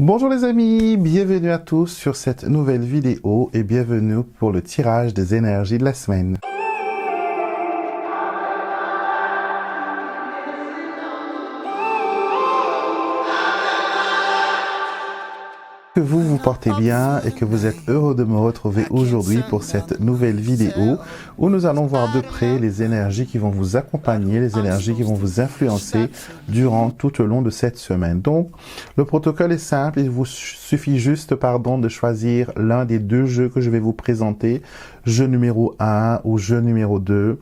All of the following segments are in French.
Bonjour les amis, bienvenue à tous sur cette nouvelle vidéo et bienvenue pour le tirage des énergies de la semaine. Que vous vous portez bien et que vous êtes heureux de me retrouver aujourd'hui pour cette nouvelle vidéo où nous allons voir de près les énergies qui vont vous accompagner, les énergies qui vont vous influencer durant tout au long de cette semaine. Donc, le protocole est simple, il vous suffit juste, de choisir l'un des deux jeux que je vais vous présenter, jeu numéro 1 ou jeu numéro 2.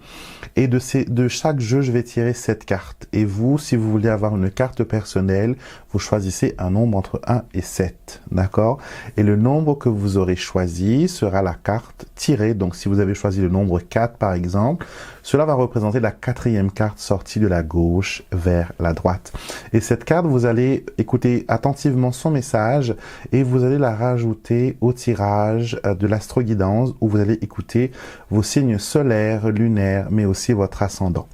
Et de chaque jeu, je vais tirer 7 cartes. Et vous, si vous voulez avoir une carte personnelle, vous choisissez un nombre entre 1 et 7. D'accord? Et le nombre que vous aurez choisi sera la carte tirée. Donc, si vous avez choisi le nombre 4, par exemple, cela va représenter la quatrième carte sortie de la gauche vers la droite. Et cette carte, vous allez écouter attentivement son message et vous allez la rajouter au tirage de l'astroguidance où vous allez écouter vos signes solaires, lunaires, mais aussi votre ascendant.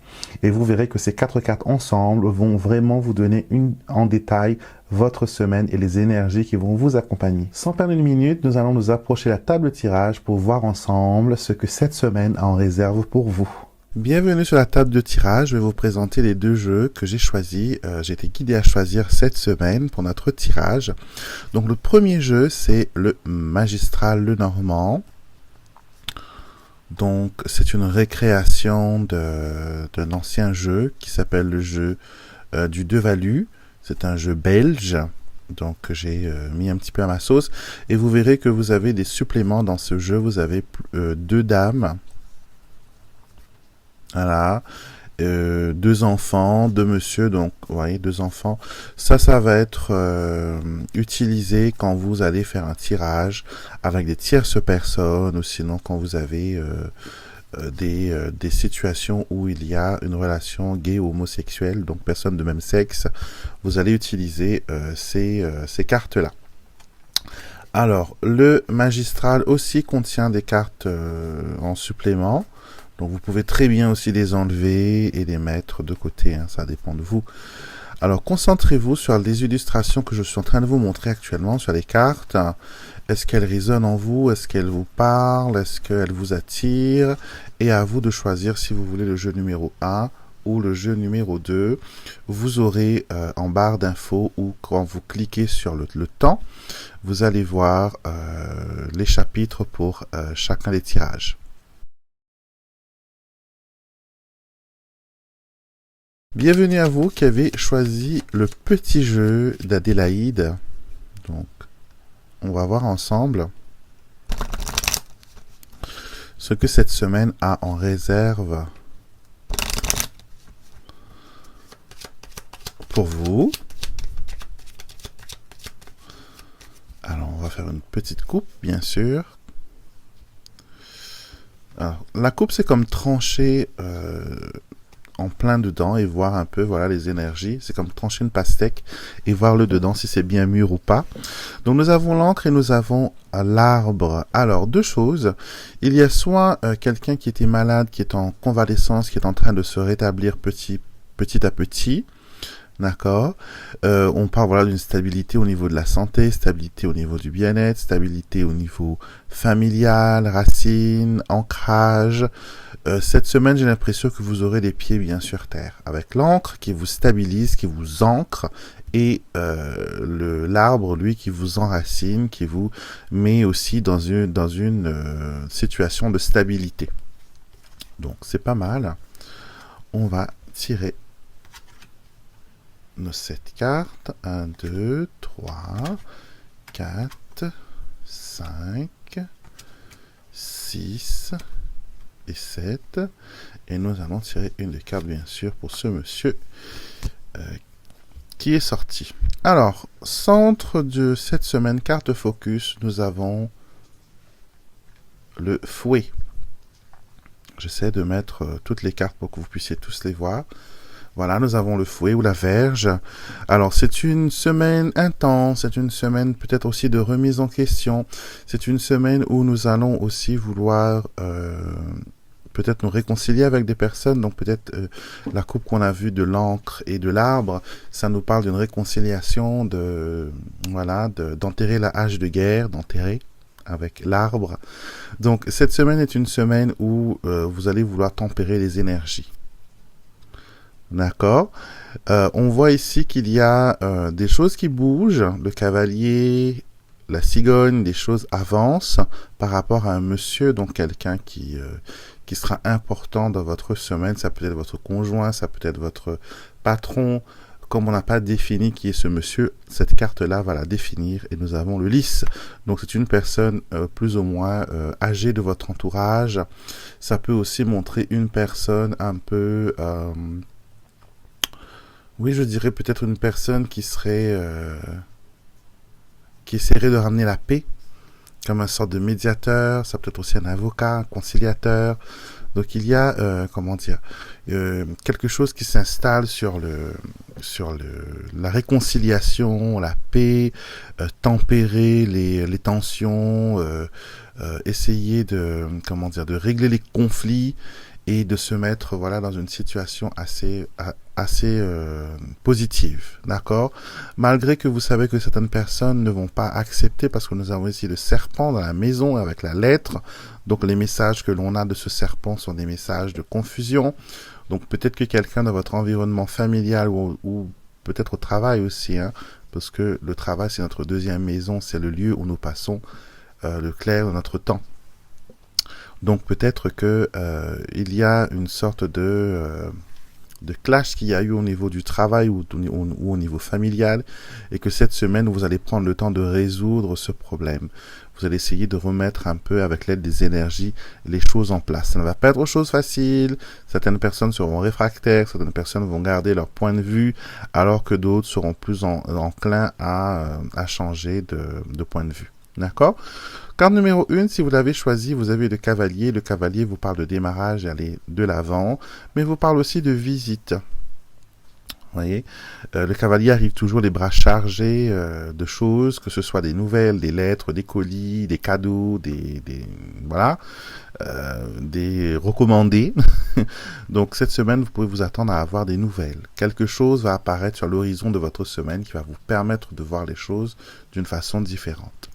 Et vous verrez que ces 4 cartes ensemble vont vraiment vous donner en détail votre semaine et les énergies qui vont vous accompagner. Sans perdre une minute, nous allons nous approcher la table de tirage pour voir ensemble ce que cette semaine a en réserve pour vous. Bienvenue sur la table de tirage, je vais vous présenter les deux jeux que j'ai choisis. J'ai été guidé à choisir cette semaine pour notre tirage. Donc le premier jeu, c'est le Magistral Lenormand. Donc c'est une récréation d'un ancien jeu qui s'appelle le jeu du Devalu. C'est un jeu belge, donc j'ai mis un petit peu à ma sauce. Et vous verrez que vous avez des suppléments dans ce jeu. Vous avez 2 dames. Voilà. 2 enfants, 2 monsieur, donc vous voyez, 2 enfants. Ça va être utilisé quand vous allez faire un tirage avec des tierces personnes ou sinon quand vous avez des situations où il y a une relation gay ou homosexuelle, donc personnes de même sexe, vous allez utiliser ces cartes-là. Alors, le Magistral aussi contient des cartes en supplément. Donc vous pouvez très bien aussi les enlever et les mettre de côté, hein, ça dépend de vous. Alors concentrez-vous sur les illustrations que je suis en train de vous montrer actuellement sur les cartes. Est-ce qu'elles résonnent en vous? Est-ce qu'elles vous parlent? Est-ce qu'elles vous attirent? Et à vous de choisir si vous voulez le jeu numéro 1 ou le jeu numéro 2. Vous aurez en barre d'infos ou quand vous cliquez sur le temps, vous allez voir les chapitres pour chacun des tirages. Bienvenue à vous qui avez choisi le petit jeu d'Adélaïde. Donc, on va voir ensemble ce que cette semaine a en réserve pour vous. Alors, on va faire une petite coupe, bien sûr. Alors, la coupe, c'est comme trancher en plein dedans et voir un peu voilà les énergies. C'est comme trancher une pastèque et voir le dedans si c'est bien mûr ou pas. Donc nous avons l'encre et nous avons l'arbre. Alors 2 choses. Il y a soit quelqu'un qui était malade, qui est en convalescence, qui est en train de se rétablir petit à petit. D'accord. On parle voilà d'une stabilité au niveau de la santé, stabilité au niveau du bien-être, stabilité au niveau familial, racines, ancrage. Cette semaine, j'ai l'impression que vous aurez les pieds bien sur terre, avec l'encre qui vous stabilise, qui vous ancre, et l'arbre, lui, qui vous enracine, qui vous met aussi dans une situation de stabilité. Donc, c'est pas mal. On va tirer nos 7 cartes. 1, 2, 3, 4, 5, 6... et 7, et nous allons tirer une des cartes bien sûr pour ce monsieur qui est sorti. Alors, centre de cette semaine, carte focus, nous avons le fouet. J'essaie de mettre toutes les cartes pour que vous puissiez tous les voir. Voilà, nous avons le fouet ou la verge. Alors, c'est une semaine intense, c'est une semaine peut-être aussi de remise en question. C'est une semaine où nous allons aussi vouloir peut-être nous réconcilier avec des personnes. Donc peut-être la coupe qu'on a vue de l'encre et de l'arbre, ça nous parle d'une réconciliation, d'enterrer la hache de guerre, d'enterrer avec l'arbre. Donc cette semaine est une semaine où vous allez vouloir tempérer les énergies. D'accord. On voit ici qu'il y a des choses qui bougent. Le cavalier, la cigogne, des choses avancent par rapport à un monsieur, donc quelqu'un qui sera important dans votre semaine. Ça peut être votre conjoint, ça peut être votre patron. Comme on n'a pas défini qui est ce monsieur, cette carte-là va la définir et nous avons le lys. Donc c'est une personne plus ou moins âgée de votre entourage. Ça peut aussi montrer une personne un peu... oui, je dirais peut-être une personne qui essaierait de ramener la paix, comme un sorte de médiateur. Ça peut être aussi un avocat, un conciliateur. Donc il y a, quelque chose qui s'installe sur la réconciliation, la paix, tempérer les tensions, essayer de régler les conflits et de se mettre dans une situation assez positive, d'accord? Malgré que vous savez que certaines personnes ne vont pas accepter, parce que nous avons ici le serpent dans la maison avec la lettre. Donc les messages que l'on a de ce serpent sont des messages de confusion. Donc peut-être que quelqu'un dans votre environnement familial ou peut-être au travail aussi, parce que le travail c'est notre deuxième maison, c'est le lieu où nous passons le clair de notre temps. Donc peut-être que il y a une sorte de clash qu'il y a eu au niveau du travail ou au niveau familial, et que cette semaine vous allez prendre le temps de résoudre ce problème. Vous allez essayer de remettre un peu avec l'aide des énergies les choses en place. Ça ne va pas être chose facile. Certaines personnes seront réfractaires, certaines personnes vont garder leur point de vue, alors que d'autres seront plus enclins à changer de point de vue. D'accord? Carte numéro 1, si vous l'avez choisi, vous avez le cavalier. Le cavalier vous parle de démarrage et aller de l'avant, mais vous parle aussi de visite. Vous voyez, le cavalier arrive toujours les bras chargés de choses, que ce soit des nouvelles, des lettres, des colis, des cadeaux, des recommandés. Donc cette semaine, vous pouvez vous attendre à avoir des nouvelles. Quelque chose va apparaître sur l'horizon de votre semaine qui va vous permettre de voir les choses d'une façon différente.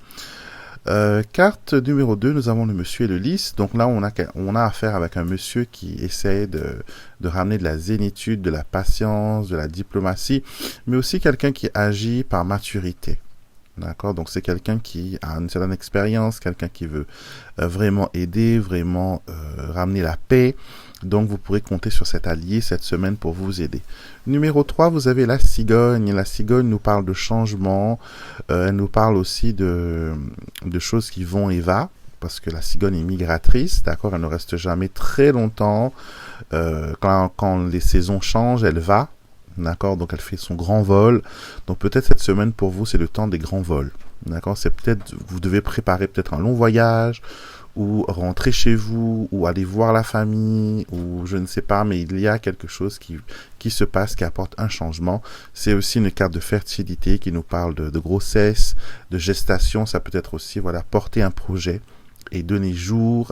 Carte numéro 2, nous avons le monsieur et le lys. Donc là, on a affaire avec un monsieur qui essaie de ramener de la zénitude, de la patience, de la diplomatie, mais aussi quelqu'un qui agit par maturité. D'accord? Donc c'est quelqu'un qui a une certaine expérience, quelqu'un qui veut vraiment aider, vraiment ramener la paix. Donc vous pourrez compter sur cet allié cette semaine pour vous aider. Numéro 3, vous avez la cigogne. La cigogne nous parle de changement, elle nous parle aussi de choses qui vont et va, parce que la cigogne est migratrice, d'accord? Elle ne reste jamais très longtemps. Quand les saisons changent, elle va, d'accord? Donc elle fait son grand vol. Donc peut-être cette semaine pour vous, c'est le temps des grands vols, d'accord? C'est peut-être, vous devez préparer peut-être un long voyage, ou rentrer chez vous, ou aller voir la famille, ou je ne sais pas, mais il y a quelque chose qui se passe, qui apporte un changement. C'est aussi une carte de fertilité qui nous parle de grossesse, de gestation. Ça peut être aussi, porter un projet et donner ou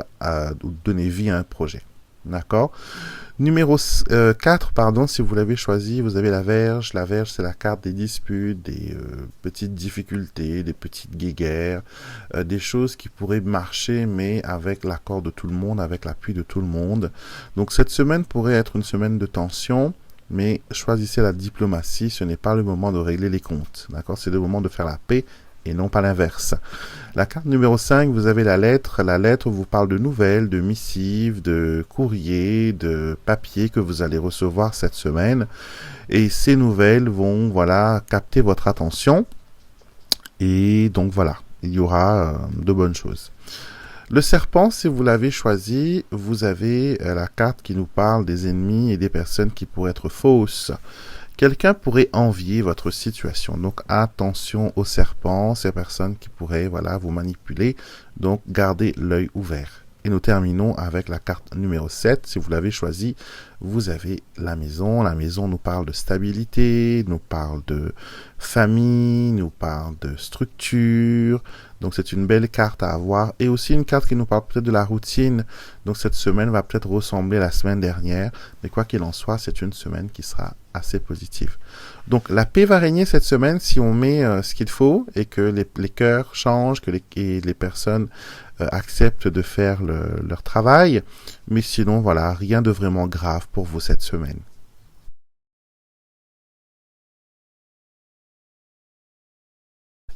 donner vie à un projet. D'accord? Numéro 4, si vous l'avez choisi, vous avez la Vierge. La Vierge, c'est la carte des disputes, des petites difficultés, des petites guéguerres, des choses qui pourraient marcher, mais avec l'accord de tout le monde, avec l'appui de tout le monde. Donc cette semaine pourrait être une semaine de tension, mais choisissez la diplomatie. Ce n'est pas le moment de régler les comptes. D'accord? C'est le moment de faire la paix, et non pas l'inverse. La carte numéro 5, vous avez la lettre. La lettre vous parle de nouvelles, de missives, de courriers, de papiers que vous allez recevoir cette semaine. Et ces nouvelles vont, capter votre attention. Et donc il y aura de bonnes choses. Le serpent, si vous l'avez choisi, vous avez la carte qui nous parle des ennemis et des personnes qui pourraient être fausses. Quelqu'un pourrait envier votre situation. Donc, attention aux serpents, ces personnes qui pourraient, vous manipuler. Donc, gardez l'œil ouvert. Et nous terminons avec la carte numéro 7. Si vous l'avez choisie, vous avez la maison. La maison nous parle de stabilité, nous parle de famille, nous parle de structure. Donc c'est une belle carte à avoir. Et aussi une carte qui nous parle peut-être de la routine. Donc cette semaine va peut-être ressembler à la semaine dernière. Mais quoi qu'il en soit, c'est une semaine qui sera assez positive. Donc la paix va régner cette semaine si on met ce qu'il faut et que les cœurs changent, que les personnes acceptent de faire leur travail. Mais sinon, voilà, rien de vraiment grave pour vous cette semaine.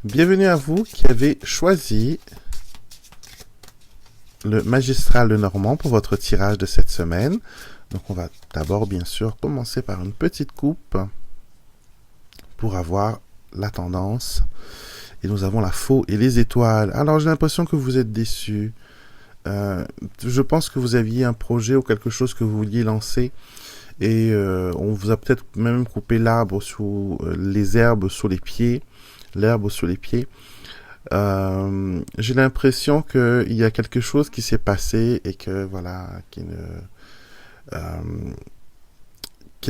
Bienvenue à vous qui avez choisi le magistral de Normand pour votre tirage de cette semaine. Donc on va d'abord bien sûr commencer par une petite coupe pour avoir la tendance. Et nous avons la faux et les étoiles. Alors j'ai l'impression que vous êtes déçus. Je pense que vous aviez un projet ou quelque chose que vous vouliez lancer et on vous a peut-être même coupé l'arbre sous les herbes sous les pieds, l'herbe sous les pieds. J'ai l'impression qu'il y a quelque chose qui s'est passé et que voilà, qui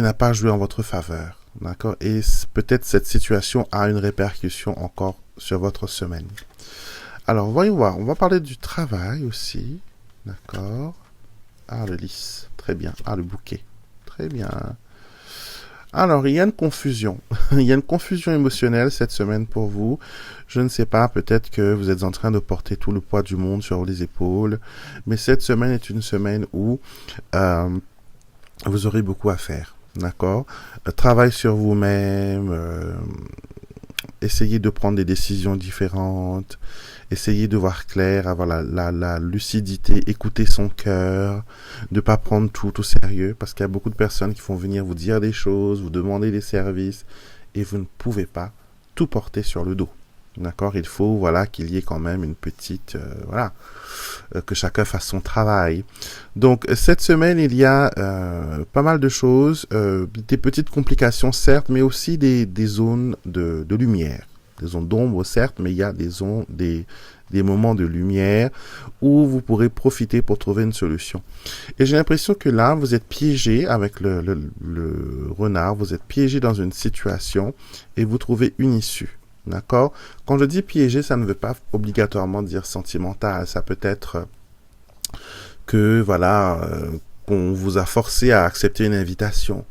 n'a pas joué en votre faveur, d'accord. Et peut-être cette situation a une répercussion encore sur votre semaine. Alors voyons voir, on va parler du travail aussi, d'accord. Ah, le lys, très bien. Ah, le bouquet, très bien. Alors, il y a une confusion. Il y a une confusion émotionnelle cette semaine pour vous. Je ne sais pas, peut-être que vous êtes en train de porter tout le poids du monde sur les épaules. Mais cette semaine est une semaine où vous aurez beaucoup à faire. D'accord. Travail sur vous-même. Essayez de prendre des décisions différentes. Essayez de voir clair, avoir la lucidité, écouter son cœur, ne pas prendre tout au sérieux, parce qu'il y a beaucoup de personnes qui vont venir vous dire des choses, vous demander des services, et vous ne pouvez pas tout porter sur le dos. D'accord? Il faut, voilà, qu'il y ait quand même une petite, que chacun fasse son travail. Donc, cette semaine, il y a pas mal de choses, des petites complications, certes, mais aussi des zones de lumière. Des zones d'ombre, certes, mais il y a des moments de lumière où vous pourrez profiter pour trouver une solution. Et j'ai l'impression que là, vous êtes piégé avec le renard, vous êtes piégé dans une situation et vous trouvez une issue. D'accord? Quand je dis piégé, ça ne veut pas obligatoirement dire sentimental. Ça peut être que, voilà, qu'on vous a forcé à accepter une invitation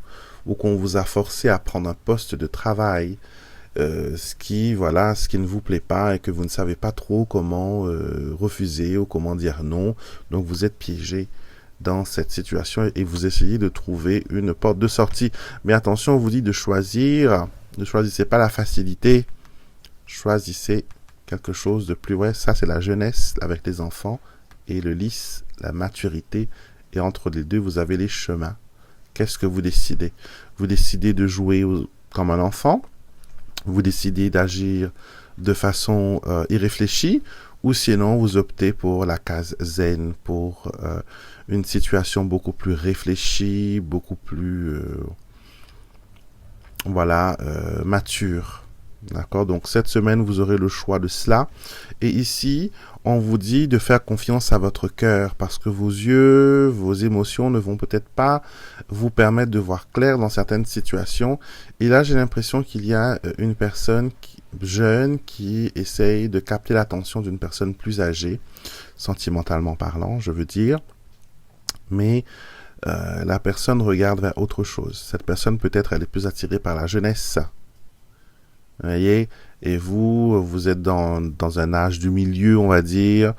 ou qu'on vous a forcé à prendre un poste de travail. Ce qui ne vous plaît pas et que vous ne savez pas trop comment refuser ou comment dire non. Donc vous êtes piégé dans cette situation et vous essayez de trouver une porte de sortie. Mais attention, on vous dit de choisir. Ne choisissez pas la facilité. Choisissez quelque chose de plus... Ouais, ça c'est la jeunesse avec les enfants et le lys, la maturité. Et entre les deux, vous avez les chemins. Qu'est-ce que vous décidez? Vous décidez de jouer comme un enfant? Vous décidez d'agir de façon irréfléchie ou sinon vous optez pour la case zen, pour une situation beaucoup plus réfléchie, beaucoup plus mature. D'accord? Donc cette semaine, vous aurez le choix de cela. Et ici, on vous dit de faire confiance à votre cœur parce que vos yeux, vos émotions ne vont peut-être pas vous permettre de voir clair dans certaines situations. Et là, j'ai l'impression qu'il y a une personne jeune qui essaye de capter l'attention d'une personne plus âgée, sentimentalement parlant, je veux dire. Mais la personne regarde vers autre chose. Cette personne, peut-être, elle est plus attirée par la jeunesse. Vous voyez, et vous êtes dans un âge du milieu, on va dire.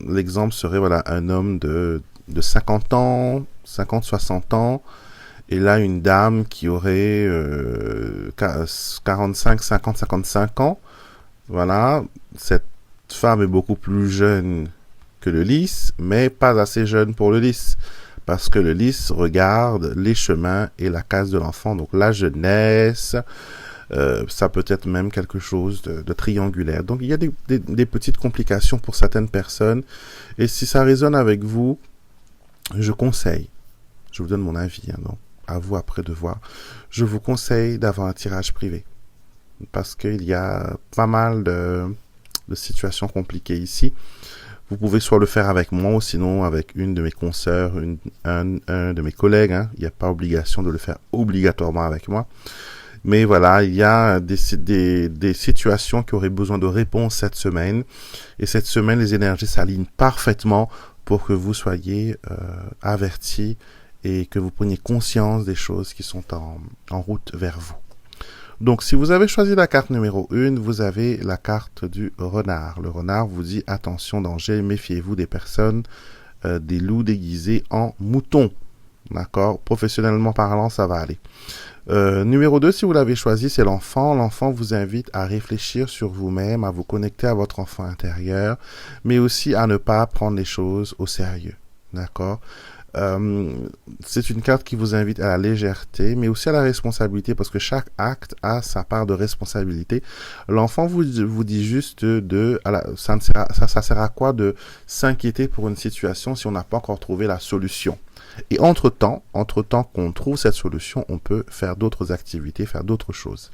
L'exemple serait, voilà, un homme de 50 ans, 50, 60 ans, et là, une dame qui aurait 45, 50, 55 ans. Voilà, cette femme est beaucoup plus jeune que le lys, mais pas assez jeune pour le lys. Parce que le lys regarde les chemins et la case de l'enfant, donc la jeunesse... ça peut être même quelque chose de triangulaire. Donc, il y a des petites complications pour certaines personnes. Et si ça résonne avec vous, je conseille, je vous donne mon avis, donc à vous après de voir, je vous conseille d'avoir un tirage privé. Parce qu'il y a pas mal de situations compliquées ici. Vous pouvez soit le faire avec moi ou sinon avec une de mes consoeurs, un de mes collègues. Hein. Il n'y a pas obligation de le faire obligatoirement avec moi. Mais voilà, il y a des situations qui auraient besoin de réponses cette semaine. Et cette semaine, les énergies s'alignent parfaitement pour que vous soyez avertis et que vous preniez conscience des choses qui sont en route vers vous. Donc, si vous avez choisi la carte numéro 1, vous avez la carte du renard. Le renard vous dit « Attention, danger, méfiez-vous des personnes, des loups déguisés en moutons. » D'accord? Professionnellement parlant, ça va aller. Numéro 2, si vous l'avez choisi, c'est l'enfant. L'enfant vous invite à réfléchir sur vous-même, à vous connecter à votre enfant intérieur, mais aussi à ne pas prendre les choses au sérieux. D'accord? C'est une carte qui vous invite à la légèreté, mais aussi à la responsabilité, parce que chaque acte a sa part de responsabilité. L'enfant vous dit juste ça sert à quoi de s'inquiéter pour une situation si on n'a pas encore trouvé la solution. Et entre-temps qu'on trouve cette solution, on peut faire d'autres activités, faire d'autres choses.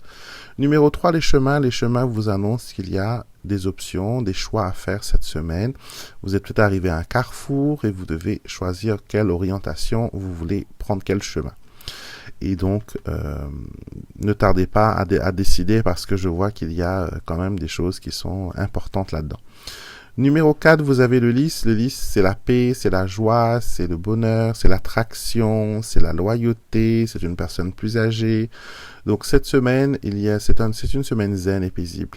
Numéro 3, les chemins. Les chemins vous annoncent qu'il y a des options, des choix à faire cette semaine. Vous êtes peut-être arrivé à un carrefour et vous devez choisir quelle orientation vous voulez prendre, quel chemin. Et donc, ne tardez pas à décider parce que je vois qu'il y a quand même des choses qui sont importantes là-dedans. Numéro 4, vous avez le lys. Le lys, c'est la paix, c'est la joie, c'est le bonheur, c'est l'attraction, c'est la loyauté, c'est une personne plus âgée. Donc cette semaine, c'est une semaine zen et paisible.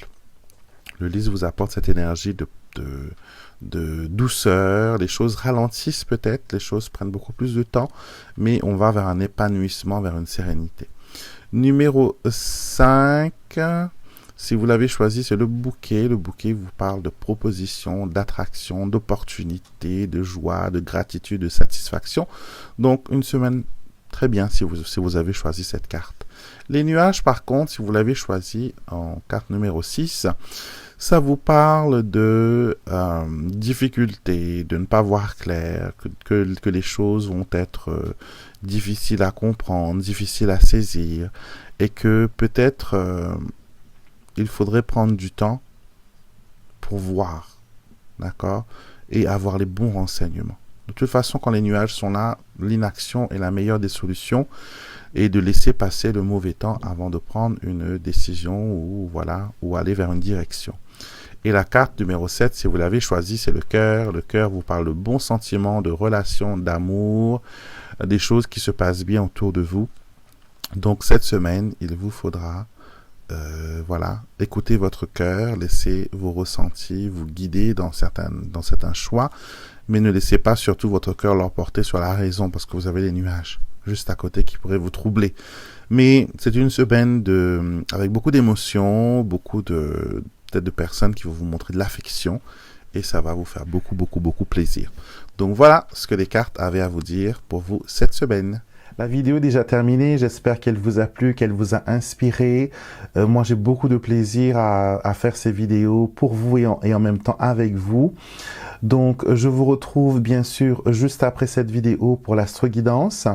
Le lys vous apporte cette énergie de douceur, les choses ralentissent peut-être, les choses prennent beaucoup plus de temps, mais on va vers un épanouissement, vers une sérénité. Numéro 5... Si vous l'avez choisi, c'est le bouquet. Le bouquet vous parle de propositions, d'attraction, d'opportunités, de joie, de gratitude, de satisfaction. Donc, une semaine très bien si vous avez choisi cette carte. Les nuages, par contre, si vous l'avez choisi en carte numéro 6, ça vous parle de difficultés, de ne pas voir clair, que les choses vont être difficiles à comprendre, difficiles à saisir, et que peut-être... il faudrait prendre du temps pour voir, d'accord, et avoir les bons renseignements. De toute façon, quand les nuages sont là, l'inaction est la meilleure des solutions et de laisser passer le mauvais temps avant de prendre une décision ou aller vers une direction. Et la carte numéro 7, si vous l'avez choisie, c'est le cœur. Le cœur vous parle de bons sentiments, de relations, d'amour, des choses qui se passent bien autour de vous. Donc cette semaine, il vous faudra écoutez votre cœur, laissez vos ressentis vous guider dans certains choix, mais ne laissez pas surtout votre cœur l'emporter sur la raison parce que vous avez les nuages juste à côté qui pourraient vous troubler. Mais c'est une semaine avec beaucoup d'émotions, peut-être de personnes qui vont vous montrer de l'affection et ça va vous faire beaucoup, beaucoup, beaucoup plaisir. Donc voilà ce que les cartes avaient à vous dire pour vous cette semaine. La vidéo est déjà terminée, j'espère qu'elle vous a plu, qu'elle vous a inspiré. Moi, j'ai beaucoup de plaisir à faire ces vidéos pour vous et en même temps avec vous. Donc, je vous retrouve bien sûr juste après cette vidéo pour l'astro-guidance.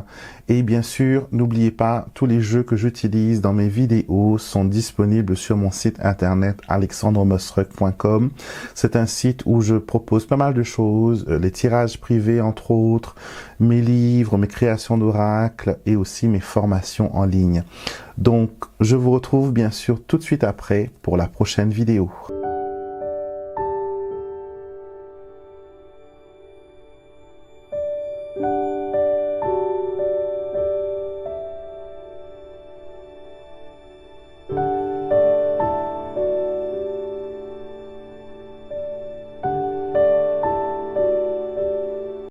Et bien sûr, n'oubliez pas, tous les jeux que j'utilise dans mes vidéos sont disponibles sur mon site internet alexandremosruck.com. C'est un site où je propose pas mal de choses, les tirages privés entre autres, mes livres, mes créations d'oracles et aussi mes formations en ligne. Donc, je vous retrouve bien sûr tout de suite après pour la prochaine vidéo.